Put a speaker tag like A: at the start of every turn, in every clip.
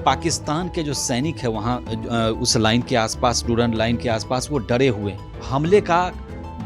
A: पाकिस्तान के जो सैनिक है वहाँ उस लाइन के आसपास, डूरन लाइन के आसपास, वो डरे हुए हैं। हमले का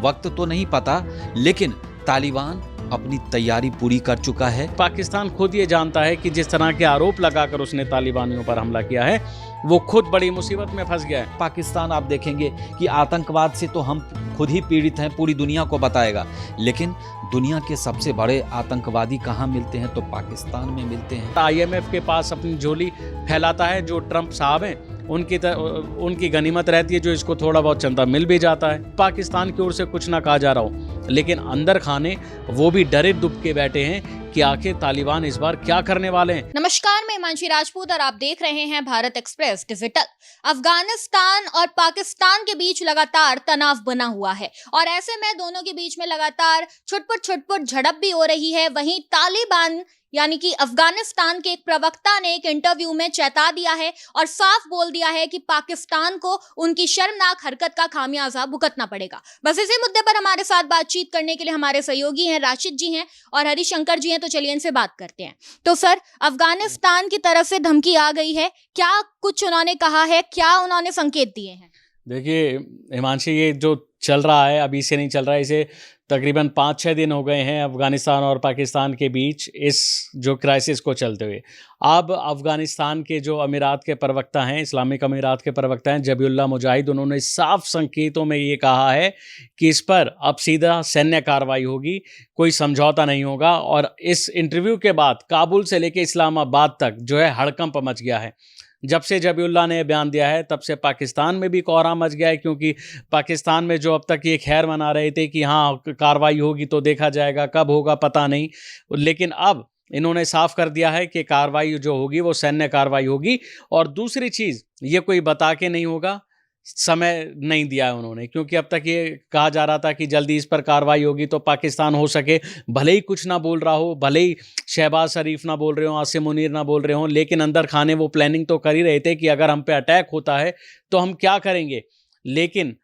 A: वक्त तो नहीं पता, लेकिन तालिबान अपनी तैयारी पूरी कर चुका है।
B: पाकिस्तान खुद ये जानता है कि जिस तरह के आरोप लगाकर उसने तालिबानियों पर हमला किया है, वो खुद बड़ी मुसीबत में फंस गया है।
A: पाकिस्तान आप देखेंगे कि आतंकवाद से तो हम खुद ही पीड़ित हैं, पूरी दुनिया को बताएगा, लेकिन दुनिया के सबसे बड़े आतंकवादी कहाँ मिलते हैं? तो पाकिस्तान में मिलते हैं।
B: IMF के पास अपनी झोली फैलाता है जो ट्रंप साहब हैं, उनकी गनीमत रहती है जो इसको थोड़ा बहुत चंदा मिल भी जाता है। पाकिस्तान की ओर से कुछ ना कहा जा रहा हो, लेकिन अंदर खाने वो भी डरे दुबके बैठे हैं कि आखिर तालिबान इस बार क्या करने वाले हैं।
C: नमस्कार, मैं हिमांशी राजपूत और आप देख रहे हैं भारत एक्सप्रेस डिजिटल। अफगानिस्तान और पाकिस्तान के बीच लगातार तनाव बना हुआ है और ऐसे में दोनों के बीच में लगातार छुटपुट झड़प भी हो रही है। वहीं तालिबान यानी कि अफगानिस्तान के एक प्रवक्ता ने एक इंटरव्यू में चेता दिया है और साफ बोल दिया है कि पाकिस्तान को उनकी शर्मनाक हरकत का खामियाजा भुगतना पड़ेगा। बस इसी मुद्दे पर हमारे साथ बातचीत करने के लिए हमारे सहयोगी हैं, राशिद जी हैं और हरिशंकर जी हैं, तो चलिए इनसे बात करते हैं। तो सर, अफगानिस्तान की तरफ से धमकी आ गई है, क्या कुछ उन्होंने कहा है, क्या उन्होंने संकेत दिए हैं?
B: देखिए हिमांशी, ये जो चल रहा है अभी से नहीं चल रहा है, इसे तकरीबन 5-6 दिन हो गए हैं अफगानिस्तान और पाकिस्तान के बीच इस जो क्राइसिस को चलते हुए। अब अफगानिस्तान के जो अमीरात के प्रवक्ता हैं, इस्लामिक अमीरात के प्रवक्ता हैं जबीउल्लाह मुजाहिद, उन्होंने साफ संकेतों में ये कहा है कि इस पर अब सीधा सैन्य कार्रवाई होगी, कोई समझौता नहीं होगा। और इस इंटरव्यू के बाद काबुल से लेकर इस्लामाबाद तक जो है हड़कंप मच गया है। जब से जबीउल्लाह ने बयान दिया है तब से पाकिस्तान में भी कोहराम मच गया है, क्योंकि पाकिस्तान में जो अब तक ये खैर मना रहे थे कि हाँ कार्रवाई होगी तो देखा जाएगा, कब होगा पता नहीं, लेकिन अब इन्होंने साफ कर दिया है कि कार्रवाई जो होगी वो सैन्य कार्रवाई होगी। और दूसरी चीज़, ये कोई बता के नहीं होगा, समय नहीं दिया है उन्होंने, क्योंकि अब तक ये कहा जा रहा था कि जल्दी इस पर कार्रवाई होगी तो पाकिस्तान हो सके भले ही कुछ ना बोल रहा हो, भले ही शहबाज शरीफ ना बोल रहे हो, आसिम मुनीर ना बोल रहे हो, लेकिन अंदर खाने वो प्लानिंग तो कर ही रहे थे कि अगर हम पे अटैक होता है तो हम क्या करेंगे। लेकिन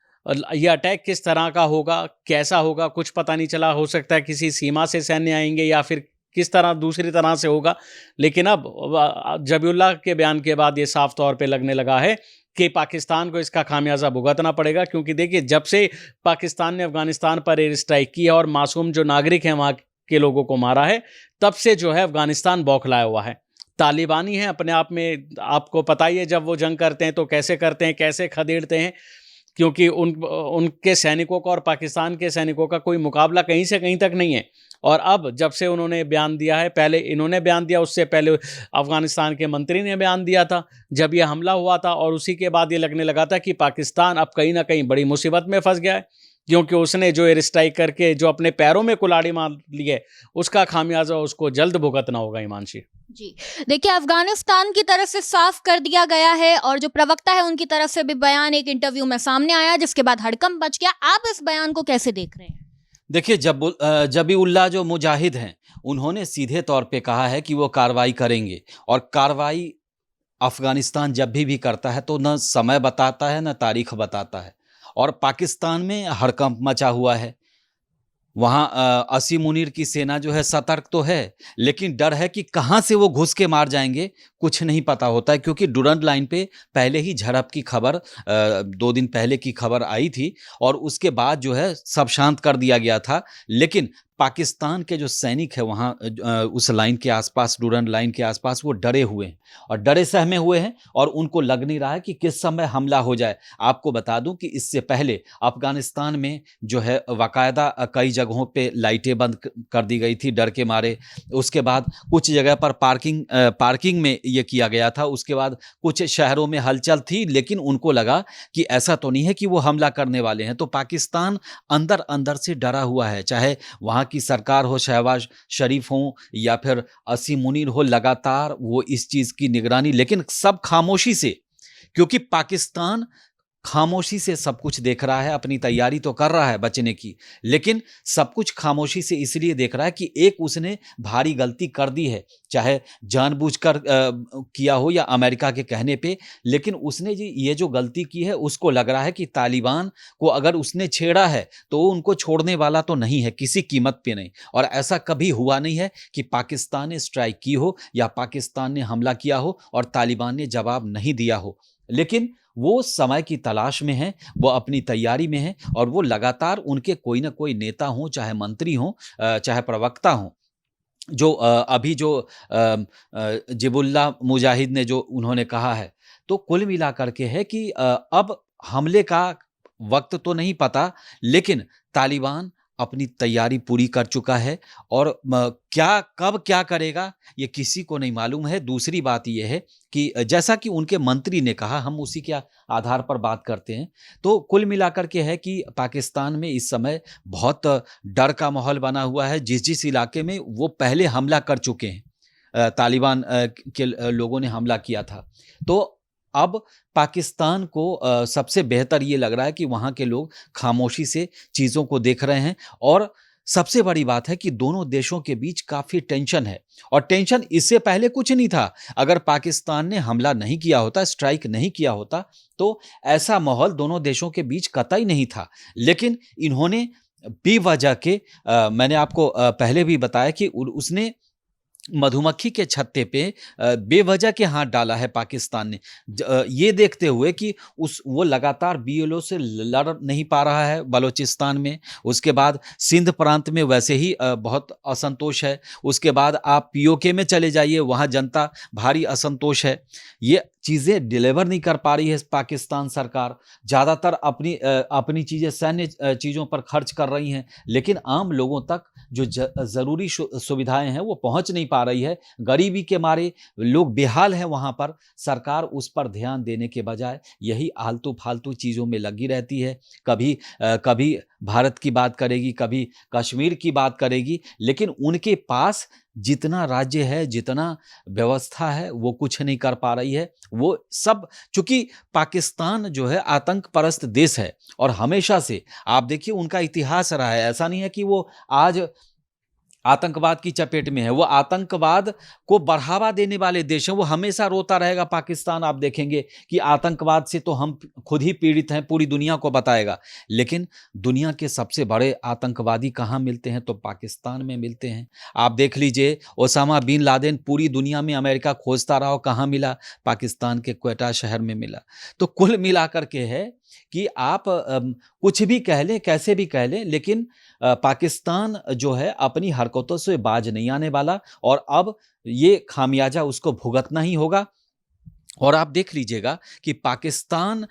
B: ये अटैक किस तरह का होगा, कैसा होगा, कुछ पता नहीं चला। हो सकता है किसी सीमा से सैन्य आएंगे या फिर किस तरह दूसरी तरह से होगा। लेकिन अब जबीउल्लाह के बयान के बाद ये साफ तौर पे लगने लगा है कि पाकिस्तान को इसका खामियाजा भुगतना पड़ेगा, क्योंकि देखिए जब से पाकिस्तान ने अफगानिस्तान पर एयर स्ट्राइक किया और मासूम जो नागरिक हैं वहाँ के लोगों को मारा है, तब से जो है अफगानिस्तान बौखलाया हुआ है। तालिबानी हैं अपने आप में, आपको पता ही है जब वो जंग करते हैं तो कैसे करते हैं, कैसे खदेड़ते हैं, क्योंकि उनके सैनिकों का और पाकिस्तान के सैनिकों का कोई मुकाबला कहीं से कहीं तक नहीं है। और अब जब से उन्होंने बयान दिया है, पहले इन्होंने बयान दिया, उससे पहले अफगानिस्तान के मंत्री ने बयान दिया था जब यह हमला हुआ था, और उसी के बाद ये लगने लगा था कि पाकिस्तान अब कहीं ना कहीं बड़ी मुसीबत में फंस गया है, क्योंकि उसने जो एयर स्ट्राइक करके जो अपने पैरों में कुल्हाड़ी मार ली है, उसका खामियाजा उसको जल्द भुगतना होगा। हिमांशी
C: जी, देखिए अफगानिस्तान की तरफ से साफ कर दिया गया है और जो प्रवक्ता है उनकी तरफ से भी बयान एक इंटरव्यू में सामने आया, जिसके बाद हड़कंप मच गया। आप इस बयान को कैसे देख रहे हैं?
A: देखिए, जबीउल्लाह जो मुजाहिद हैं, उन्होंने सीधे तौर पे कहा है कि वो कार्रवाई करेंगे, और कार्रवाई अफगानिस्तान जब भी करता है तो न समय बताता है न तारीख बताता है। और पाकिस्तान में हड़कंप मचा हुआ है। वहाँ असीम मुनीर की सेना जो है सतर्क तो है, लेकिन डर है कि कहाँ से वो घुस के मार जाएंगे, कुछ नहीं पता होता है। क्योंकि डुरंड लाइन पे पहले ही झड़प की खबर 2 दिन पहले की खबर आई थी और उसके बाद जो है सब शांत कर दिया गया था। लेकिन पाकिस्तान के जो सैनिक है वहाँ उस लाइन के आसपास, डुरंड लाइन के आसपास, वो डरे हुए हैं और डरे सहमे हुए हैं और उनको लग नहीं रहा है कि किस समय हमला हो जाए। आपको बता दूं कि इससे पहले अफगानिस्तान में जो है बाकायदा कई जगहों पे लाइटें बंद कर दी गई थी डर के मारे। उसके बाद कुछ जगह पर पार्किंग में ये किया गया था। उसके बाद कुछ शहरों में हलचल थी, लेकिन उनको लगा कि ऐसा तो नहीं है कि वो हमला करने वाले हैं। तो पाकिस्तान अंदर अंदर से डरा हुआ है, चाहे वहाँ की सरकार हो, शहबाज शरीफ हो या फिर असीम मुनीर हो, लगातार वो इस चीज़ की निगरानी, लेकिन सब खामोशी से, क्योंकि पाकिस्तान खामोशी से सब कुछ देख रहा है, अपनी तैयारी तो कर रहा है बचने की, लेकिन सब कुछ खामोशी से इसलिए देख रहा है कि एक उसने भारी गलती कर दी है, चाहे जानबूझकर किया हो या अमेरिका के कहने पे, लेकिन उसने जी ये जो गलती की है उसको लग रहा है कि तालिबान को अगर उसने छेड़ा है तो वो उनको छोड़ने वाला तो नहीं है किसी कीमत पे नहीं। और ऐसा कभी हुआ नहीं है कि पाकिस्तान ने स्ट्राइक की हो या पाकिस्तान ने हमला किया हो और तालिबान ने जवाब नहीं दिया हो, लेकिन वो समय की तलाश में है, वो अपनी तैयारी में है और वो लगातार उनके कोई ना कोई नेता हों, चाहे मंत्री हों, चाहे प्रवक्ता हों, जो अभी जो ज़िबुल्लाह मुजाहिद ने जो उन्होंने कहा है, तो कुल मिलाकर के है कि अब हमले का वक्त तो नहीं पता, लेकिन तालिबान अपनी तैयारी पूरी कर चुका है और क्या कब क्या करेगा ये किसी को नहीं मालूम है। दूसरी बात ये है कि जैसा कि उनके मंत्री ने कहा, हम उसी के आधार पर बात करते हैं, तो कुल मिलाकर के है कि पाकिस्तान में इस समय बहुत डर का माहौल बना हुआ है। जिस इलाके में वो पहले हमला कर चुके हैं, तालिबान के लोगों ने हमला किया था, तो अब पाकिस्तान को सबसे बेहतर ये लग रहा है कि वहाँ के लोग खामोशी से चीज़ों को देख रहे हैं। और सबसे बड़ी बात है कि दोनों देशों के बीच काफ़ी टेंशन है और टेंशन इससे पहले कुछ नहीं था। अगर पाकिस्तान ने हमला नहीं किया होता, स्ट्राइक नहीं किया होता, तो ऐसा माहौल दोनों देशों के बीच कतई नहीं था। लेकिन इन्होंने बेवजह के मैंने आपको पहले भी बताया कि उसने मधुमक्खी के छत्ते पे बेवजह के हाथ डाला है पाकिस्तान ने, ये देखते हुए कि वो लगातार बीएलओ से लड़ नहीं पा रहा है बलूचिस्तान में। उसके बाद सिंध प्रांत में वैसे ही बहुत असंतोष है। उसके बाद आप पीओके में चले जाइए, वहाँ जनता भारी असंतोष है। ये चीज़ें डिलीवर नहीं कर पा रही है पाकिस्तान सरकार, ज़्यादातर अपनी चीज़ें सैन्य चीज़ों पर खर्च कर रही हैं, लेकिन आम लोगों तक जो ज़रूरी सुविधाएं हैं वो पहुंच नहीं पा रही है। गरीबी के मारे लोग बेहाल हैं वहाँ पर। सरकार उस पर ध्यान देने के बजाय यही आलतू फालतू चीज़ों में लगी रहती है। कभी भारत की बात करेगी, कभी कश्मीर की बात करेगी, लेकिन उनके पास जितना राज्य है, जितना व्यवस्था है, वो कुछ नहीं कर पा रही है। वो सब, चूंकि पाकिस्तान जो है आतंक परस्त देश है और हमेशा से आप देखिए उनका इतिहास रहा है। ऐसा नहीं है कि वो आज आतंकवाद की चपेट में है, वो आतंकवाद को बढ़ावा देने वाले देश हैं। वो हमेशा रोता रहेगा पाकिस्तान। आप देखेंगे कि आतंकवाद से तो हम खुद ही पीड़ित हैं, पूरी दुनिया को बताएगा। लेकिन दुनिया के सबसे बड़े आतंकवादी कहाँ मिलते हैं? तो पाकिस्तान में मिलते हैं। आप देख लीजिए, ओसामा बिन लादेन पूरी दुनिया में अमेरिका खोजता रहा, कहाँ मिला? पाकिस्तान के क्वेटा शहर में मिला। तो कुल मिलाकर के है कि आप कुछ भी कह लें, कैसे भी कह लें, लेकिन पाकिस्तान जो है अपनी हरकतों से बाज नहीं आने वाला और अब ये खामियाजा उसको भुगतना ही होगा। और आप देख लीजिएगा कि पाकिस्तान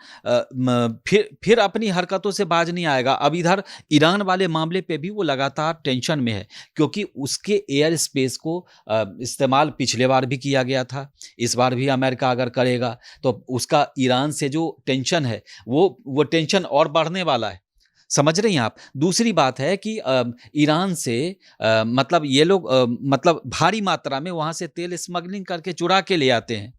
A: फिर अपनी हरकतों से बाज नहीं आएगा। अब इधर ईरान वाले मामले पे भी वो लगातार टेंशन में है, क्योंकि उसके एयर स्पेस को इस्तेमाल पिछले बार भी किया गया था। इस बार भी अमेरिका अगर करेगा तो उसका ईरान से जो टेंशन है वो टेंशन और बढ़ने वाला है। समझ रही हैं आप? दूसरी बात है कि ईरान से मतलब ये लोग मतलब भारी मात्रा में वहाँ से तेल स्मगलिंग करके चुरा के ले आते हैं।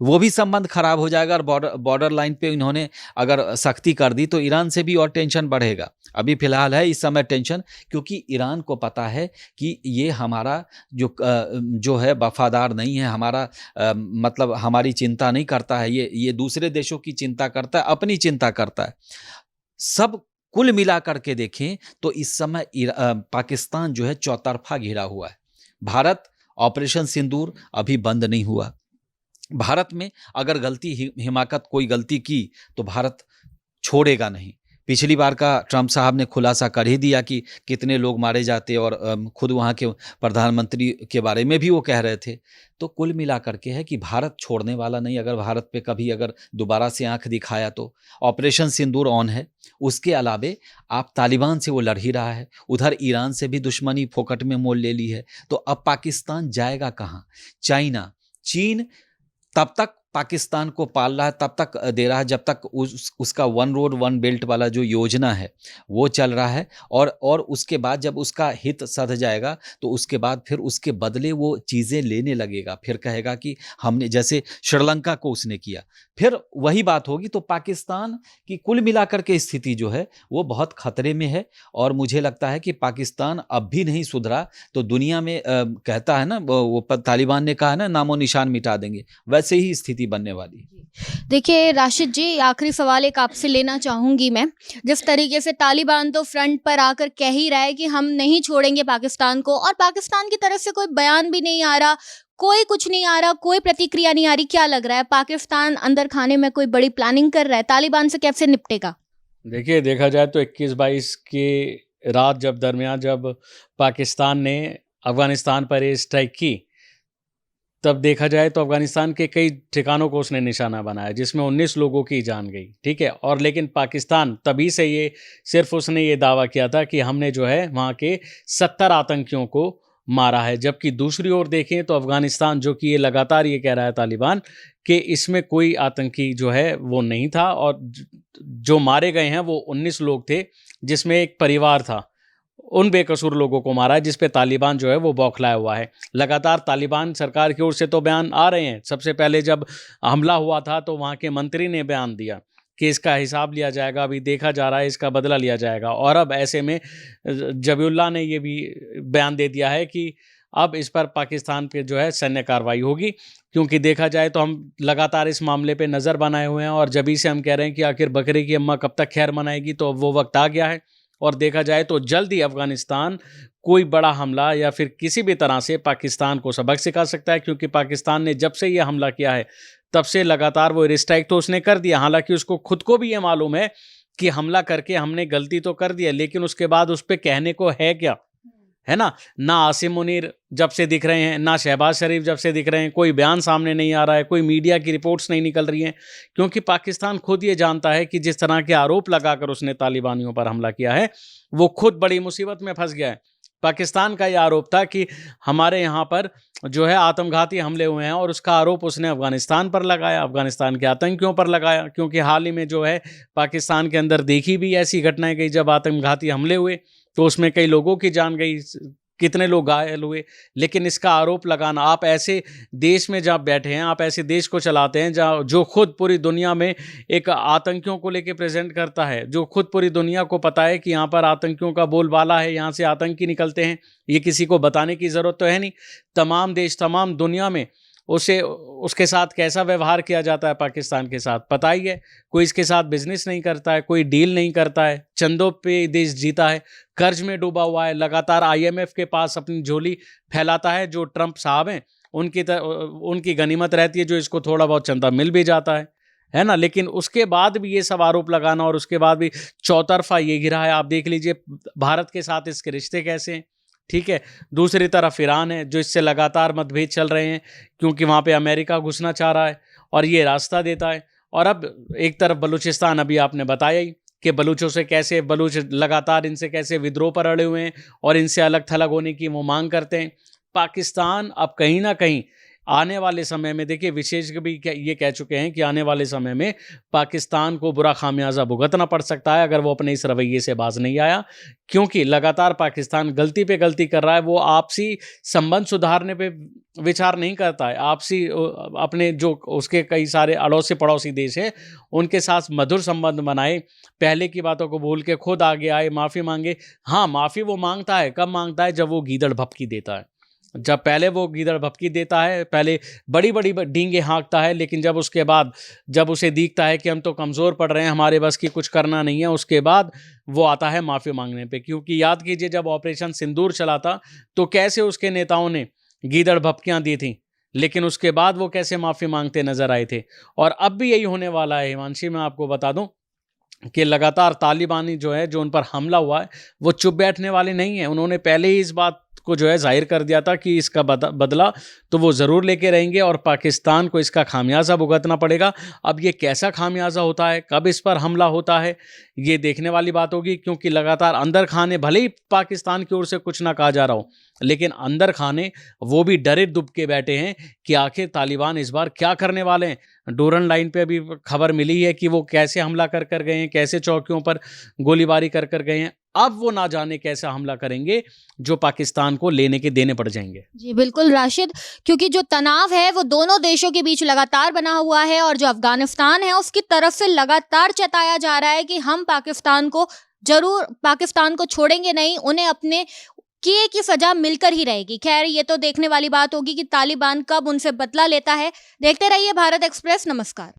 A: वो भी संबंध खराब हो जाएगा और बॉर्डर लाइन पे इन्होंने अगर सख्ती कर दी तो ईरान से भी और टेंशन बढ़ेगा। अभी फिलहाल है इस समय टेंशन, क्योंकि ईरान को पता है कि ये हमारा जो है वफादार नहीं है, हमारा मतलब हमारी चिंता नहीं करता है। ये दूसरे देशों की चिंता करता है, अपनी चिंता करता है। सब कुल मिला करके देखें तो इस समय पाकिस्तान जो है चौतरफा घिरा हुआ है। भारत, ऑपरेशन सिंदूर अभी बंद नहीं हुआ। भारत में अगर हिमाकत कोई गलती की तो भारत छोड़ेगा नहीं। पिछली बार का ट्रंप साहब ने खुलासा कर ही दिया कि कितने लोग मारे जाते, और खुद वहाँ के प्रधानमंत्री के बारे में भी वो कह रहे थे। तो कुल मिला करके है कि भारत छोड़ने वाला नहीं। अगर भारत पे कभी अगर दोबारा से आंख दिखाया तो ऑपरेशन सिंदूर ऑन है। उसके अलावे आप तालिबान से वो लड़ ही रहा है, उधर ईरान से भी दुश्मनी फोकट में मोल ले ली है। तो अब पाकिस्तान जाएगा कहाँ? चाइना, चीन तब तक पाकिस्तान को पाल रहा है तब तक दे रहा है जब तक उसका वन रोड वन बेल्ट वाला जो योजना है वो चल रहा है, और उसके बाद जब उसका हित सध जाएगा तो उसके बाद फिर उसके बदले वो चीज़ें लेने लगेगा, फिर कहेगा कि हमने, जैसे श्रीलंका को उसने किया, फिर वही बात होगी। तो पाकिस्तान की कुल मिलाकर के स्थिति जो है वो बहुत खतरे में है, और मुझे लगता है कि पाकिस्तान अब भी नहीं सुधरा तो दुनिया में कहता है ना वो तालिबान ने कहा ना, नामो निशान मिटा देंगे, वैसे ही स्थिति बनने वाली है।
C: देखिए राशिद जी, आखिरी सवाल एक आपसे लेना चाहूँगी मैं। जिस तरीके से तालिबान तो फ्रंट पर आकर कह ही रहा है कि हम नहीं छोड़ेंगे पाकिस्तान को, और पाकिस्तान की तरफ से कोई बयान भी नहीं आ रहा, कोई कुछ नहीं आ रहा, कोई प्रतिक्रिया नहीं आ रही, क्या लग रहा है पाकिस्तान अंदर खाने में कोई बड़ी प्लानिंग कर रहा है? तालिबान से कैसे निपटेगा?
B: देखिए, देखा जाए तो 21-22 की रात जब पाकिस्तान ने अफगानिस्तान पर एयर स्ट्राइक की, तब देखा जाए तो अफगानिस्तान के कई ठिकानों को उसने निशाना बनाया, जिसमें 19 लोगों की जान गई, ठीक है। और लेकिन पाकिस्तान तभी से ये सिर्फ उसने ये दावा किया था कि हमने जो है वहाँ के 70 आतंकियों को मारा है, जबकि दूसरी ओर देखें तो अफगानिस्तान जो कि ये लगातार ये कह रहा है तालिबान कि इसमें कोई आतंकी जो है वो नहीं था, और जो मारे गए हैं वो 19 लोग थे, जिसमें एक परिवार था। उन बेकसूर लोगों को मारा है, जिस पे तालिबान जो है वो बौखलाया हुआ है। लगातार तालिबान सरकार की ओर से तो बयान आ रहे हैं। सबसे पहले जब हमला हुआ था तो वहाँ के मंत्री ने बयान दिया कि इसका हिसाब लिया जाएगा, अभी देखा जा रहा है, इसका बदला लिया जाएगा। और अब ऐसे में जबीउल्लाह ने ये भी बयान दे दिया है कि अब इस पर पाकिस्तान पे जो है सैन्य कार्रवाई होगी, क्योंकि देखा जाए तो हम लगातार इस मामले पे नज़र बनाए हुए हैं, और जभी से हम कह रहे हैं कि आखिर बकरे की अम्मा कब तक खैर मनाएगी, तो वो वक्त आ गया है। और देखा जाए तो जल्द ही अफगानिस्तान कोई बड़ा हमला या फिर किसी भी तरह से पाकिस्तान को सबक सिखा सकता है, क्योंकि पाकिस्तान ने जब से ये हमला किया है तब से लगातार वो एयर स्ट्राइक तो उसने कर दिया। हालांकि उसको खुद को भी ये मालूम है कि हमला करके हमने गलती तो कर दी है, लेकिन उसके बाद उस पर कहने को है क्या, है ना। ना आसिम मुनीर जब से दिख रहे हैं, ना शहबाज शरीफ जब से दिख रहे हैं, कोई बयान सामने नहीं आ रहा है, कोई मीडिया की रिपोर्ट्स नहीं निकल रही हैं, क्योंकि पाकिस्तान खुद ये जानता है कि जिस तरह के आरोप लगाकर उसने तालिबानियों पर हमला किया है वो खुद बड़ी मुसीबत में फंस गया है। पाकिस्तान का ये आरोप था कि हमारे यहाँ पर जो है आत्मघाती हमले हुए हैं, और उसका आरोप उसने अफगानिस्तान पर लगाया, अफगानिस्तान के आतंकियों पर लगाया, क्योंकि हाल ही में जो है पाकिस्तान के अंदर देखी भी ऐसी घटनाएं गई जब आत्मघाती हमले हुए तो उसमें कई लोगों की जान गई, कितने लोग घायल हुए। लेकिन इसका आरोप लगाना, आप ऐसे देश में जहाँ बैठे हैं, आप ऐसे देश को चलाते हैं जहाँ जो खुद पूरी दुनिया में एक आतंकियों को लेके प्रेजेंट करता है, जो खुद पूरी दुनिया को पता है कि यहाँ पर आतंकियों का बोलबाला है, यहाँ से आतंकी निकलते हैं, ये किसी को बताने की ज़रूरत तो है नहीं। तमाम देश, तमाम दुनिया में उसके साथ कैसा व्यवहार किया जाता है पाकिस्तान के साथ पता ही है। कोई इसके साथ बिजनेस नहीं करता है, कोई डील नहीं करता है, चंदों पे देश जीता है, कर्ज में डूबा हुआ है, लगातार IMF के पास अपनी झोली फैलाता है। जो ट्रंप साहब हैं उनकी गनीमत रहती है जो इसको थोड़ा बहुत चंदा मिल भी जाता है ना। लेकिन उसके बाद भी ये सब आरोप लगाना, और उसके बाद भी चौतरफा ये गिरा है। आप देख लीजिए भारत के साथ इसके रिश्ते कैसे हैं, ठीक है। दूसरी तरफ ईरान है जो इससे लगातार मतभेद चल रहे हैं, क्योंकि वहाँ पे अमेरिका घुसना चाह रहा है और ये रास्ता देता है। और अब एक तरफ बलूचिस्तान, अभी आपने बताया ही कि बलूचों से कैसे बलूच लगातार इनसे कैसे विद्रोह पर अड़े हुए हैं और इनसे अलग थलग होने की वो मांग करते हैं। पाकिस्तान अब कहीं ना कहीं आने वाले समय में, देखिए विशेषज्ञ भी ये कह चुके हैं कि आने वाले समय में पाकिस्तान को बुरा खामियाजा भुगतना पड़ सकता है अगर वो अपने इस रवैये से बाज नहीं आया, क्योंकि लगातार पाकिस्तान गलती पे गलती कर रहा है। वो आपसी संबंध सुधारने पे विचार नहीं करता है, आपसी अपने जो उसके कई सारे अड़ोसी पड़ोसी देश है उनके साथ मधुर संबंध बनाए, पहले की बातों को भूल के खुद आगे आए, माफ़ी मांगे। हाँ, माफ़ी वो मांगता है, कब मांगता है? जब वो गीदड़ भपकी देता है। जब पहले वो गीदड़ भपकी देता है, पहले बड़ी बड़ी डींगे हाँकता है, लेकिन जब उसके बाद जब उसे दिखता है कि हम तो कमज़ोर पड़ रहे हैं, हमारे बस की कुछ करना नहीं है, उसके बाद वो आता है माफ़ी मांगने पे। क्योंकि याद कीजिए जब ऑपरेशन सिंदूर चला था तो कैसे उसके नेताओं ने गीदड़ भपकियाँ दी थी, लेकिन उसके बाद वो कैसे माफ़ी मांगते नजर आए थे। और अब भी यही होने वाला है। हिमांशी, मैं आपको बता दूं कि लगातार तालिबानी जो है, जो उन पर हमला हुआ है, वो चुप बैठने वाले नहीं है। उन्होंने पहले ही इस बात को जो है जाहिर कर दिया था कि इसका बदला तो वो ज़रूर लेके रहेंगे और पाकिस्तान को इसका खामियाजा भुगतना पड़ेगा। अब ये कैसा खामियाजा होता है, कब इस पर हमला होता है, ये देखने वाली बात होगी, क्योंकि लगातार अंदर खाने, भले ही पाकिस्तान की ओर से कुछ ना कहा जा रहा हो, लेकिन अंदर खाने वो भी डरे दुबके बैठे हैं कि आखिर तालिबान इस बार क्या करने वाले हैं। डोरन लाइन पे अभी खबर मिली है कि वो कैसे हमला कर गए हैं, कैसे चौकियों पर गोलीबारी कर गए हैं। अब वो ना जाने कैसा हमला करेंगे जो पाकिस्तान को लेने के देने पड़ जाएंगे।
C: जी बिल्कुल राशिद, क्योंकि जो तनाव है वो दोनों देशों के बीच लगातार बना हुआ है और जो अफगानिस्तान है उसकी तरफ से लगातार जताया जा रहा है कि हम पाकिस्तान को छोड़ेंगे नहीं, उन्हें अपने किए की सजा मिलकर ही रहेगी। खैर, ये तो देखने वाली बात होगी कि तालिबान कब उनसे बदला लेता है। देखते रहिए भारत एक्सप्रेस। नमस्कार।